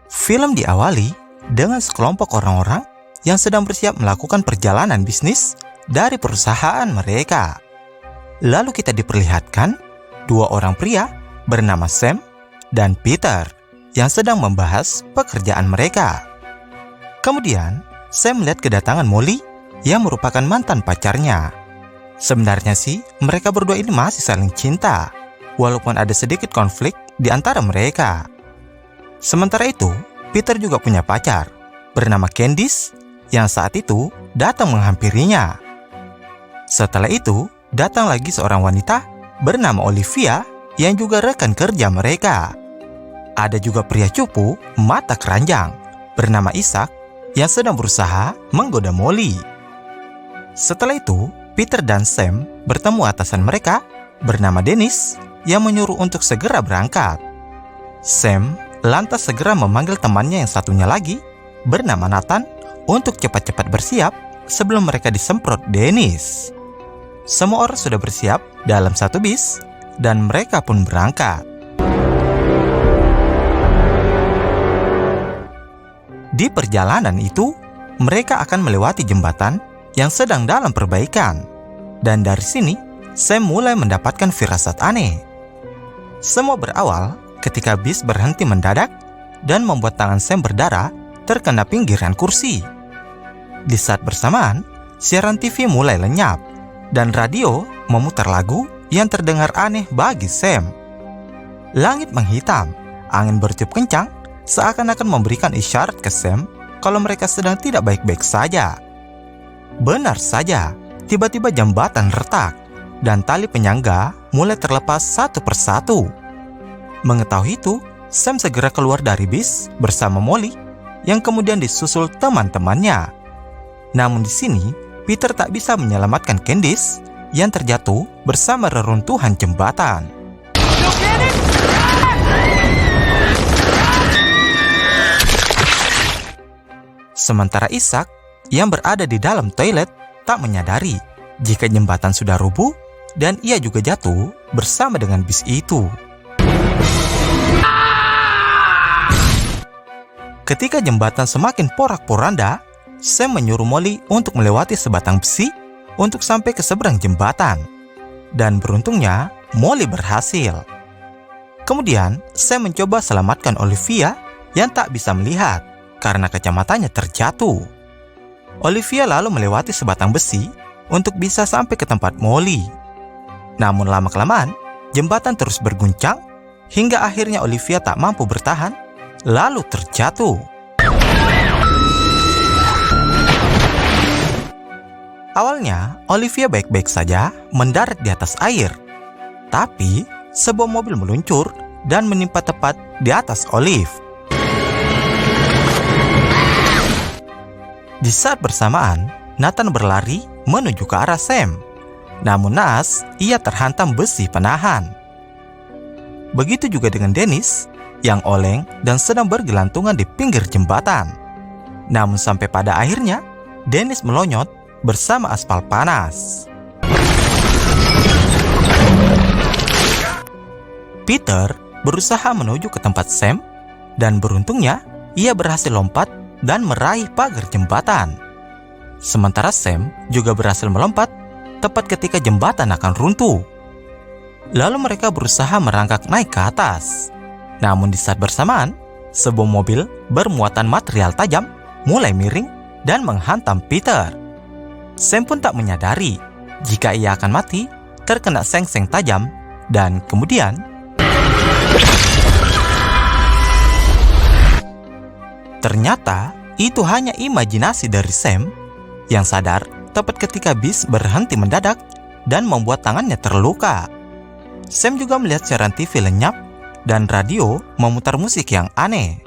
Film diawali dengan sekelompok orang-orang yang sedang bersiap melakukan perjalanan bisnis dari perusahaan mereka. Lalu kita diperlihatkan dua orang pria bernama Sam dan Peter yang sedang membahas pekerjaan mereka. Kemudian, Sam melihat kedatangan Molly yang merupakan mantan pacarnya. Sebenarnya sih, mereka berdua ini masih saling cinta, walaupun ada sedikit konflik di antara mereka. Sementara itu, Peter juga punya pacar, bernama Candice, yang saat itu datang menghampirinya. Setelah itu, datang lagi seorang wanita bernama Olivia yang juga rekan kerja mereka. Ada juga pria cupu mata keranjang bernama Isaac yang sedang berusaha menggoda Molly. Setelah itu, Peter dan Sam bertemu atasan mereka bernama Dennis yang menyuruh untuk segera berangkat. Sam lantas segera memanggil temannya yang satunya lagi bernama Nathan untuk cepat-cepat bersiap sebelum mereka disemprot Dennis. Semua orang sudah bersiap dalam satu bis dan mereka pun berangkat. Di perjalanan itu, mereka akan melewati jembatan yang sedang dalam perbaikan. Dan dari sini, Sam mulai mendapatkan firasat aneh. Semua berawal ketika bis berhenti mendadak dan membuat tangan Sam berdarah terkena pinggiran kursi. Di saat bersamaan, siaran TV mulai lenyap dan radio memutar lagu yang terdengar aneh bagi Sam. Langit menghitam, angin bertiup kencang, seakan-akan memberikan isyarat ke Sam kalau mereka sedang tidak baik-baik saja. Benar saja, tiba-tiba jembatan retak dan tali penyangga mulai terlepas satu persatu. Mengetahui itu, Sam segera keluar dari bis bersama Molly yang kemudian disusul teman-temannya. Namun di sini, Peter tak bisa menyelamatkan Candice yang terjatuh bersama reruntuhan jembatan. Sementara Isaac yang berada di dalam toilet tak menyadari jika jembatan sudah rubuh dan ia juga jatuh bersama dengan bis itu. Ketika jembatan semakin porak-poranda, Sam menyuruh Molly untuk melewati sebatang besi untuk sampai ke seberang jembatan. Dan beruntungnya, Molly berhasil. Kemudian, Sam mencoba selamatkan Olivia yang tak bisa melihat karena kacamatanya terjatuh. Olivia lalu melewati sebatang besi untuk bisa sampai ke tempat Molly. Namun lama-kelamaan, jembatan terus berguncang hingga akhirnya Olivia tak mampu bertahan, lalu terjatuh. Awalnya, Olivia baik-baik saja mendarat di atas air. Tapi, sebuah mobil meluncur dan menimpa tepat di atas Olive. Di saat bersamaan, Nathan berlari menuju ke arah Sam. Namun naas, ia terhantam besi penahan. Begitu juga dengan Dennis, yang oleng dan sedang bergelantungan di pinggir jembatan. Namun sampai pada akhirnya, Dennis melonyot bersama aspal panas. Peter berusaha menuju ke tempat Sam, dan beruntungnya ia berhasil lompat dan meraih pagar jembatan. Sementara Sam juga berhasil melompat tepat ketika jembatan akan runtuh. Lalu mereka berusaha merangkak naik ke atas. Namun di saat bersamaan, sebuah mobil bermuatan material tajam mulai miring dan menghantam Peter. Sam pun tak menyadari jika ia akan mati terkena seng-seng tajam dan kemudian ternyata itu hanya imajinasi dari Sam yang sadar tepat ketika bis berhenti mendadak dan membuat tangannya terluka. Sam juga melihat siaran TV lenyap dan radio memutar musik yang aneh.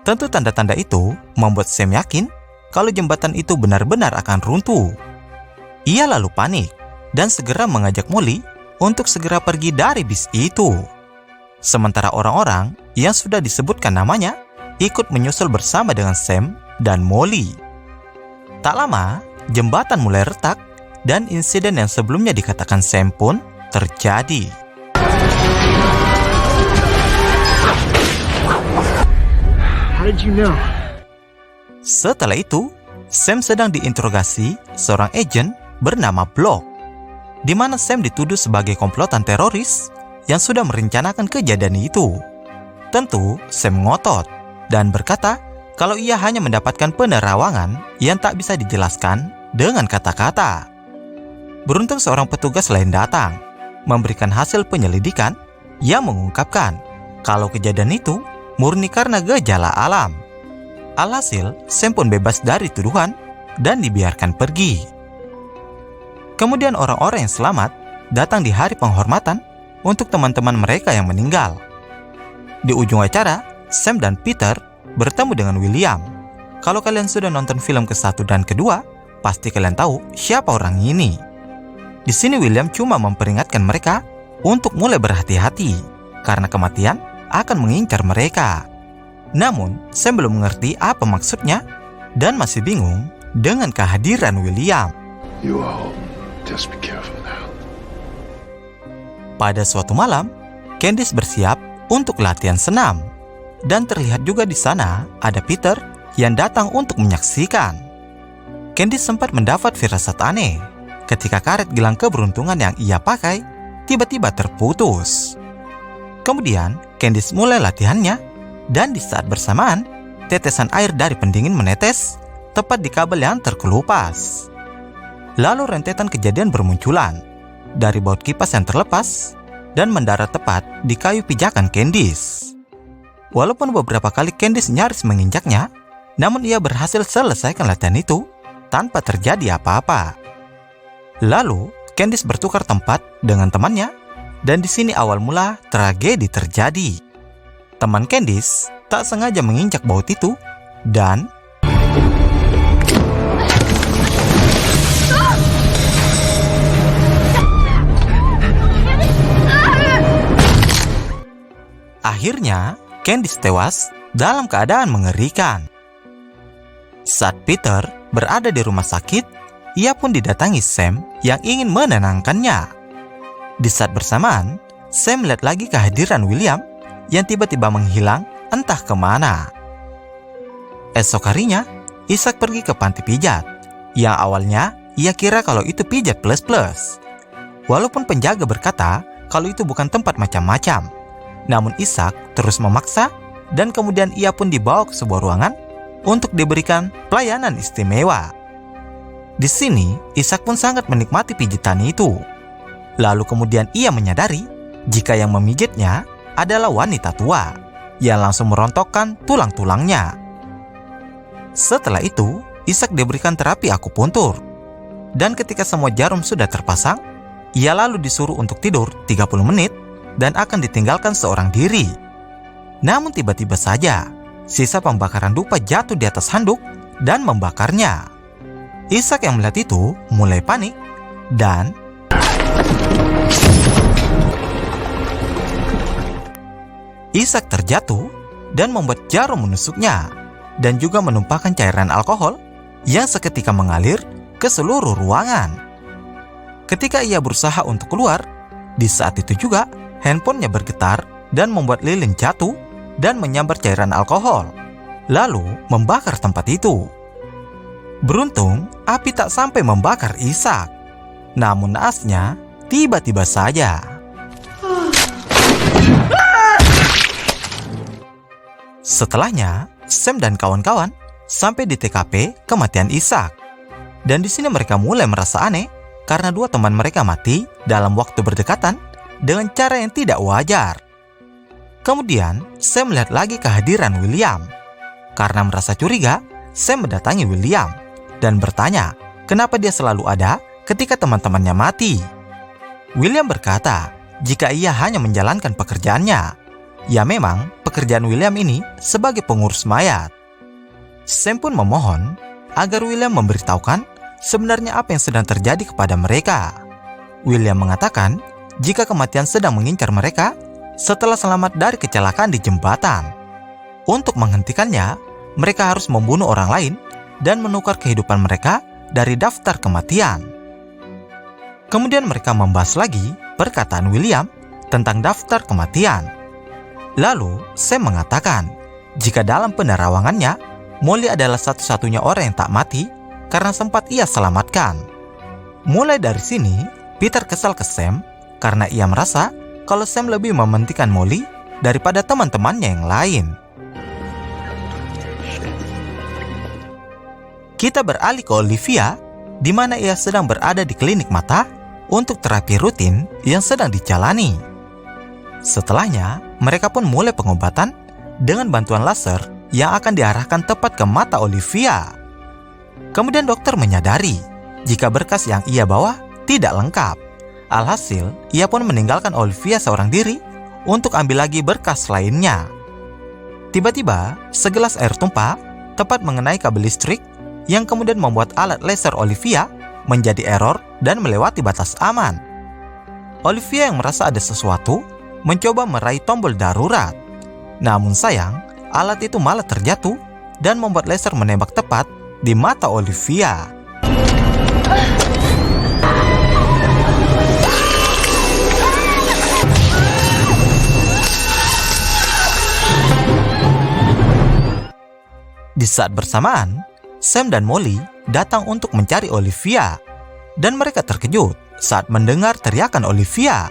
Tentu tanda-tanda itu membuat Sam yakin kalau jembatan itu benar-benar akan runtuh. Ia lalu panik dan segera mengajak Molly untuk segera pergi dari bis itu. Sementara orang-orang yang sudah disebutkan namanya ikut menyusul bersama dengan Sam dan Molly. Tak lama, jembatan mulai retak dan insiden yang sebelumnya dikatakan Sam pun terjadi. How did you know? Setelah itu, Sam sedang diinterogasi seorang agen bernama Block, di mana Sam dituduh sebagai komplotan teroris yang sudah merencanakan kejadian itu. Tentu, Sam ngotot dan berkata kalau ia hanya mendapatkan penerawangan yang tak bisa dijelaskan dengan kata-kata. Beruntung seorang petugas lain datang, memberikan hasil penyelidikan yang mengungkapkan kalau kejadian itu murni karena gejala alam. Alhasil, Sam pun bebas dari tuduhan dan dibiarkan pergi. Kemudian orang-orang yang selamat datang di hari penghormatan untuk teman-teman mereka yang meninggal. Di ujung acara, Sam dan Peter bertemu dengan William. Kalau kalian sudah nonton film ke-1 dan kedua, pasti kalian tahu siapa orang ini. Di sini William cuma memperingatkan mereka untuk mulai berhati-hati karena kematian akan mengincar mereka. Namun, Sam belum mengerti apa maksudnya dan masih bingung dengan kehadiran William. You all just be careful now. Pada suatu malam, Candice bersiap untuk latihan senam. Dan terlihat juga di sana ada Peter yang datang untuk menyaksikan. Candice sempat mendapat firasat aneh ketika karet gelang keberuntungan yang ia pakai tiba-tiba terputus. Kemudian Candice mulai latihannya dan di saat bersamaan tetesan air dari pendingin menetes tepat di kabel yang terkelupas. Lalu rentetan kejadian bermunculan dari baut kipas yang terlepas dan mendarat tepat di kayu pijakan Candice. Walaupun beberapa kali Candice nyaris menginjaknya, namun ia berhasil selesaikan latihan itu tanpa terjadi apa-apa. Lalu, Candice bertukar tempat dengan temannya, dan di sini awal mula tragedi terjadi. Teman Candice tak sengaja menginjak baut itu, dan akhirnya Candice tewas dalam keadaan mengerikan. Saat Peter berada di rumah sakit, ia pun didatangi Sam yang ingin menenangkannya. Di saat bersamaan, Sam melihat lagi kehadiran William yang tiba-tiba menghilang entah kemana. Esok harinya, Isaac pergi ke panti pijat, yang awalnya ia kira kalau itu pijat plus-plus. Walaupun penjaga berkata kalau itu bukan tempat macam-macam, namun Isaac terus memaksa dan kemudian ia pun dibawa ke sebuah ruangan untuk diberikan pelayanan istimewa. Di sini, Isaac pun sangat menikmati pijitan itu. Lalu kemudian ia menyadari jika yang memijitnya adalah wanita tua yang langsung merontokkan tulang-tulangnya. Setelah itu, Isaac diberikan terapi akupuntur. Dan ketika semua jarum sudah terpasang, ia lalu disuruh untuk tidur 30 menit dan akan ditinggalkan seorang diri. Namun tiba-tiba saja, sisa pembakaran dupa jatuh di atas handuk dan membakarnya. Isaac yang melihat itu mulai panik dan Isaac terjatuh dan membuat jarum menusuknya dan juga menumpahkan cairan alkohol yang seketika mengalir ke seluruh ruangan. Ketika ia berusaha untuk keluar, di saat itu juga handphonenya bergetar dan membuat lilin jatuh dan menyambar cairan alkohol, lalu membakar tempat itu. Beruntung, api tak sampai membakar Isaac. Namun naasnya, tiba-tiba saja setelahnya, Sam dan kawan-kawan sampai di TKP kematian Isaac. Dan di sini mereka mulai merasa aneh karena dua teman mereka mati dalam waktu berdekatan dengan cara yang tidak wajar. Kemudian, Sam melihat lagi kehadiran William. Karena merasa curiga, Sam mendatangi William dan bertanya kenapa dia selalu ada ketika teman-temannya mati. William berkata jika ia hanya menjalankan pekerjaannya. Ya memang, pekerjaan William ini sebagai pengurus mayat. Sam pun memohon agar William memberitahukan sebenarnya apa yang sedang terjadi kepada mereka. William mengatakan jika kematian sedang mengincar mereka setelah selamat dari kecelakaan di jembatan. Untuk menghentikannya, mereka harus membunuh orang lain dan menukar kehidupan mereka dari daftar kematian. Kemudian mereka membahas lagi perkataan William tentang daftar kematian. Lalu Sam mengatakan jika dalam penerawangannya, Molly adalah satu-satunya orang yang tak mati karena sempat ia selamatkan. Mulai dari sini, Peter kesal ke Sam karena ia merasa kalau Sam lebih mementingkan Molly daripada teman-temannya yang lain. Kita beralih ke Olivia, di mana ia sedang berada di klinik mata untuk terapi rutin yang sedang dijalani. Setelahnya, mereka pun mulai pengobatan dengan bantuan laser yang akan diarahkan tepat ke mata Olivia. Kemudian dokter menyadari jika berkas yang ia bawa tidak lengkap. Alhasil, ia pun meninggalkan Olivia seorang diri untuk ambil lagi berkas lainnya. Tiba-tiba, segelas air tumpah tepat mengenai kabel listrik yang kemudian membuat alat laser Olivia menjadi error dan melewati batas aman. Olivia yang merasa ada sesuatu mencoba meraih tombol darurat. Namun sayang, alat itu malah terjatuh dan membuat laser menembak tepat di mata Olivia. Di saat bersamaan, Sam dan Molly datang untuk mencari Olivia, dan mereka terkejut saat mendengar teriakan Olivia.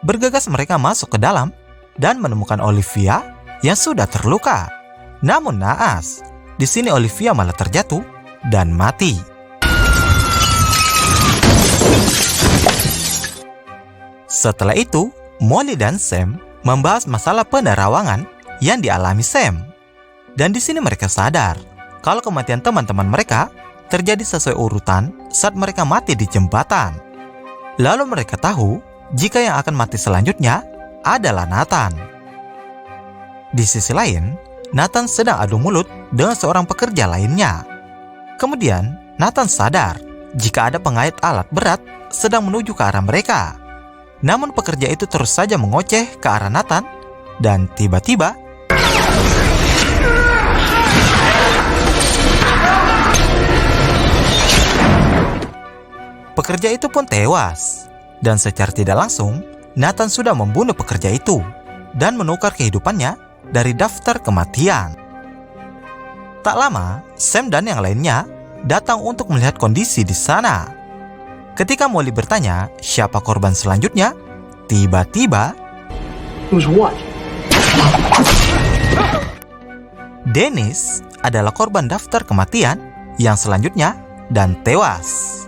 Bergegas mereka masuk ke dalam dan menemukan Olivia yang sudah terluka. Namun naas, di sini Olivia malah terjatuh dan mati. Setelah itu, Molly dan Sam membahas masalah penerawangan yang dialami Sam. Dan di sini mereka sadar kalau kematian teman-teman mereka terjadi sesuai urutan saat mereka mati di jembatan. Lalu mereka tahu jika yang akan mati selanjutnya adalah Nathan. Di sisi lain, Nathan sedang adu mulut dengan seorang pekerja lainnya. Kemudian, Nathan sadar jika ada pengait alat berat sedang menuju ke arah mereka. Namun pekerja itu terus saja mengoceh ke arah Nathan, dan tiba-tiba pekerja itu pun tewas. Dan secara tidak langsung, Nathan sudah membunuh pekerja itu dan menukar kehidupannya dari daftar kematian. Tak lama, Sam dan yang lainnya datang untuk melihat kondisi di sana. Ketika Molly bertanya siapa korban selanjutnya, tiba-tiba Dennis adalah korban daftar kematian yang selanjutnya dan tewas.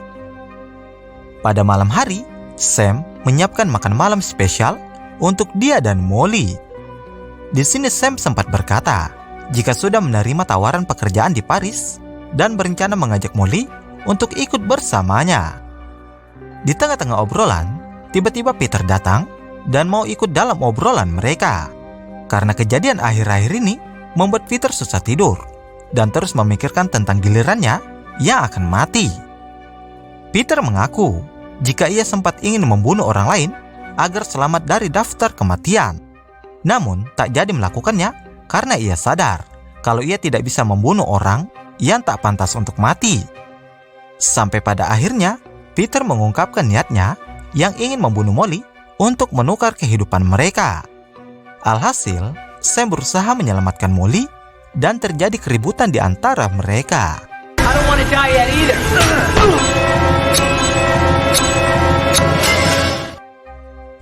Pada malam hari, Sam menyiapkan makan malam spesial untuk dia dan Molly. Di sini Sam sempat berkata jika sudah menerima tawaran pekerjaan di Paris dan berencana mengajak Molly untuk ikut bersamanya. Di tengah-tengah obrolan, tiba-tiba Peter datang dan mau ikut dalam obrolan mereka. Karena kejadian akhir-akhir ini membuat Peter susah tidur dan terus memikirkan tentang gilirannya yang akan mati. Peter mengaku jika ia sempat ingin membunuh orang lain agar selamat dari daftar kematian. Namun tak jadi melakukannya karena ia sadar kalau ia tidak bisa membunuh orang yang tak pantas untuk mati. Sampai pada akhirnya Peter mengungkapkan niatnya yang ingin membunuh Molly untuk menukar kehidupan mereka. Alhasil, Sam berusaha menyelamatkan Molly dan terjadi keributan di antara mereka. I don't want to die yet either.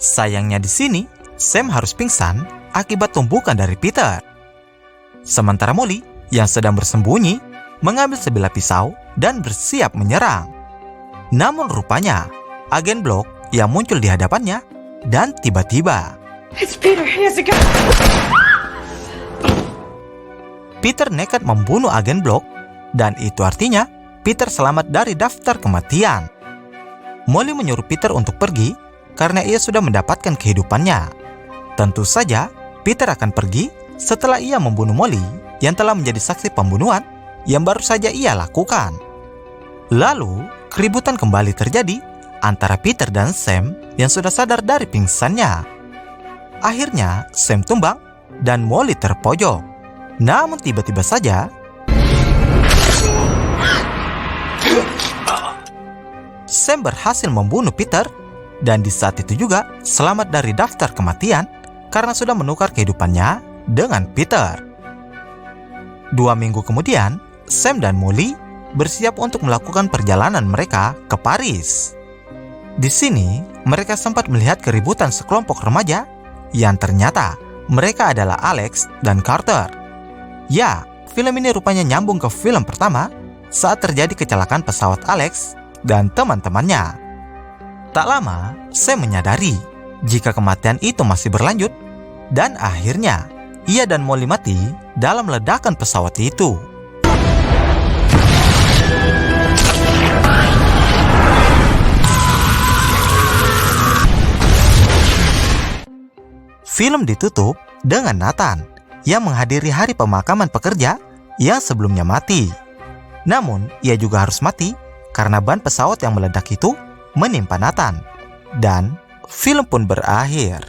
Sayangnya di sini, Sam harus pingsan akibat tumpukan dari Peter. Sementara Molly yang sedang bersembunyi mengambil sebilah pisau dan bersiap menyerang. Namun rupanya, agen blok yang muncul di hadapannya dan tiba-tiba It's Peter. He has a gun. Peter nekat membunuh agen blok, dan itu artinya Peter selamat dari daftar kematian. Molly menyuruh Peter untuk pergi karena ia sudah mendapatkan kehidupannya. Tentu saja, Peter akan pergi setelah ia membunuh Molly yang telah menjadi saksi pembunuhan yang baru saja ia lakukan. Lalu, keributan kembali terjadi antara Peter dan Sam yang sudah sadar dari pingsannya. Akhirnya, Sam tumbang dan Molly terpojok. Namun tiba-tiba saja, Sam berhasil membunuh Peter dan di saat itu juga selamat dari daftar kematian karena sudah menukar kehidupannya dengan Peter. 2 minggu kemudian, Sam dan Molly bersiap untuk melakukan perjalanan mereka ke Paris. Di sini, mereka sempat melihat keributan sekelompok remaja yang ternyata mereka adalah Alex dan Carter. Ya, film ini rupanya nyambung ke film pertama saat terjadi kecelakaan pesawat Alex dan teman-temannya. Tak lama, Sam menyadari jika kematian itu masih berlanjut dan akhirnya ia dan Molly mati dalam ledakan pesawat itu. Film ditutup dengan Nathan yang menghadiri hari pemakaman pekerja yang sebelumnya mati. Namun, ia juga harus mati karena ban pesawat yang meledak itu menimpa Nathan. Dan film pun berakhir.